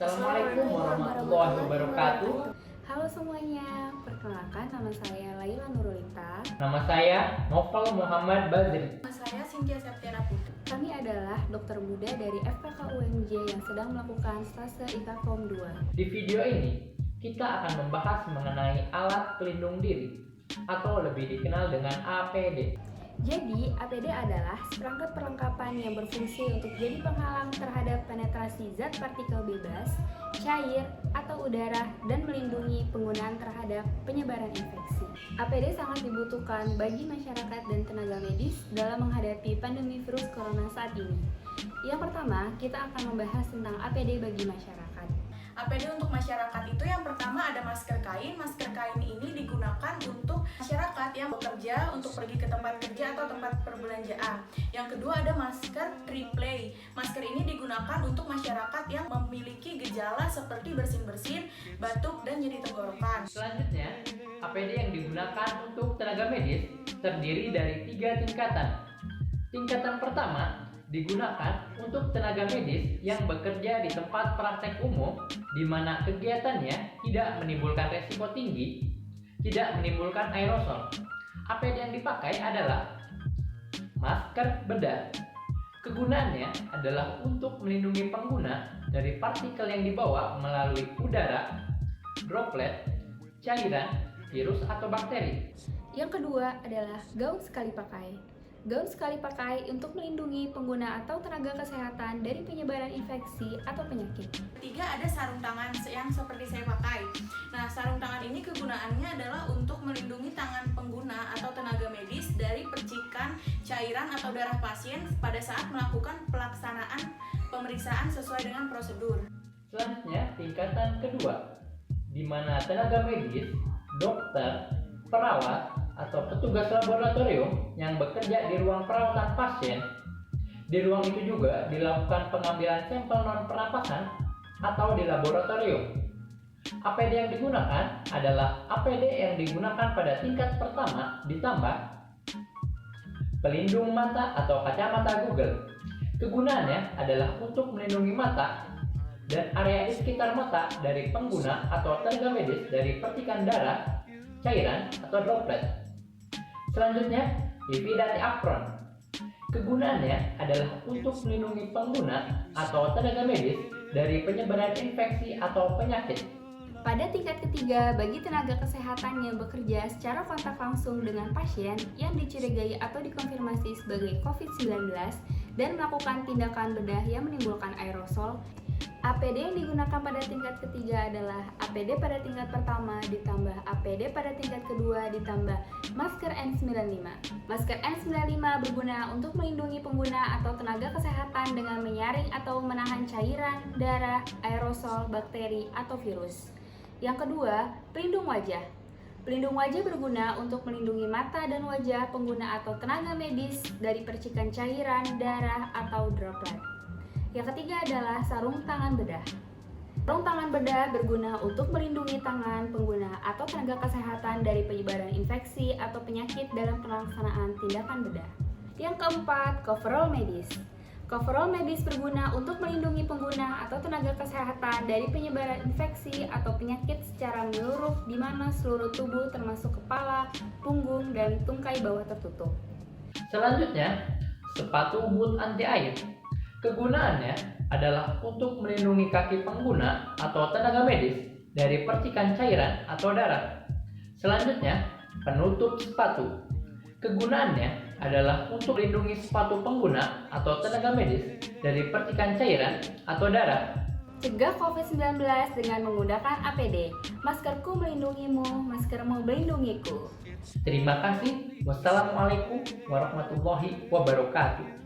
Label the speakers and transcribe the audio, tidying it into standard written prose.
Speaker 1: Assalamualaikum warahmatullahi wabarakatuh.
Speaker 2: Halo semuanya, perkenalkan nama saya Laila Nurulita.
Speaker 1: Nama saya Novel Muhammad Bazri.
Speaker 3: Nama saya Cynthia Septiana Putri.
Speaker 2: Kami adalah dokter muda dari FPK UMJ yang sedang melakukan stase IKA Form 2.
Speaker 1: Di video ini, kita akan membahas mengenai alat pelindung diri atau lebih dikenal dengan APD.
Speaker 2: Jadi, APD adalah seperangkat perlengkapan yang berfungsi untuk jadi penghalang terhadap penetrasi zat partikel bebas, cair, atau udara dan melindungi penggunaan terhadap penyebaran infeksi. APD sangat dibutuhkan bagi masyarakat dan tenaga medis dalam menghadapi pandemi virus corona saat ini. Yang pertama, kita akan membahas tentang APD bagi masyarakat.
Speaker 3: APD untuk masyarakat itu yang pertama ada masker kain. Masker kain ini digunakan untuk masyarakat yang bekerja untuk pergi ke tempat kerja atau tempat perbelanjaan. Yang kedua ada masker replay. Masker ini digunakan untuk masyarakat yang memiliki gejala seperti bersin-bersin, batuk, dan nyeri tenggorokan.
Speaker 1: Selanjutnya, APD yang digunakan untuk tenaga medis terdiri dari 3 tingkatan. Tingkatan pertama digunakan untuk tenaga medis yang bekerja di tempat praktek umum di mana kegiatannya tidak menimbulkan resiko tinggi, tidak menimbulkan aerosol. APD yang dipakai adalah masker bedah. Kegunaannya adalah untuk melindungi pengguna dari partikel yang dibawa melalui udara, droplet, cairan, virus atau bakteri.
Speaker 2: Yang kedua adalah gaun sekali pakai. Gaun sekali pakai untuk melindungi pengguna atau tenaga kesehatan dari penyebaran infeksi atau penyakit.
Speaker 3: Ketiga ada sarung tangan yang seperti saya pakai. Nah, sarung tangan ini kegunaannya adalah untuk melindungi tangan pengguna atau tenaga medis dari percikan cairan atau darah pasien pada saat melakukan pelaksanaan pemeriksaan sesuai dengan prosedur.
Speaker 1: Selanjutnya, tingkatan kedua, di mana tenaga medis, dokter, perawat, atau petugas laboratorium yang bekerja di ruang perawatan pasien. Di ruang itu juga dilakukan pengambilan sampel non-pernapasan atau di laboratorium. APD yang digunakan adalah APD yang digunakan pada tingkat pertama ditambah pelindung mata atau kacamata Google. Kegunaannya adalah untuk melindungi mata dan area di sekitar mata dari pengguna atau tenaga medis dari percikan darah, cairan, atau droplet. Selanjutnya, Lividati Apron. Kegunaannya adalah untuk melindungi pengguna atau tenaga medis dari penyebaran infeksi atau penyakit.
Speaker 2: Pada tingkat ketiga, bagi tenaga kesehatan yang bekerja secara kontak langsung dengan pasien yang dicurigai atau dikonfirmasi sebagai COVID-19 dan melakukan tindakan bedah yang menimbulkan aerosol, APD yang digunakan pada tingkat ketiga adalah APD pada tingkat pertama ditambah APD pada tingkat kedua ditambah masker N95. Masker N95 berguna untuk melindungi pengguna atau tenaga kesehatan dengan menyaring atau menahan cairan, darah, aerosol, bakteri, atau virus. Yang kedua, pelindung wajah. Pelindung wajah berguna untuk melindungi mata dan wajah pengguna atau tenaga medis dari percikan cairan, darah, atau droplet. Yang ketiga adalah sarung tangan bedah. Sarung tangan bedah berguna untuk melindungi tangan pengguna atau tenaga kesehatan dari penyebaran infeksi atau penyakit dalam pelaksanaan tindakan bedah. Yang keempat, coverall medis. Coverall medis berguna untuk melindungi pengguna atau tenaga kesehatan dari penyebaran infeksi atau penyakit secara menyeluruh di mana seluruh tubuh termasuk kepala, punggung, dan tungkai bawah tertutup.
Speaker 1: Selanjutnya, sepatu boot anti air. Kegunaannya adalah untuk melindungi kaki pengguna atau tenaga medis dari percikan cairan atau darah. Selanjutnya, penutup sepatu. Kegunaannya adalah untuk melindungi sepatu pengguna atau tenaga medis dari percikan cairan atau darah.
Speaker 2: Cegah COVID-19 dengan menggunakan APD. Maskerku melindungimu, maskermu melindungiku.
Speaker 1: Terima kasih. Wassalamualaikum warahmatullahi wabarakatuh.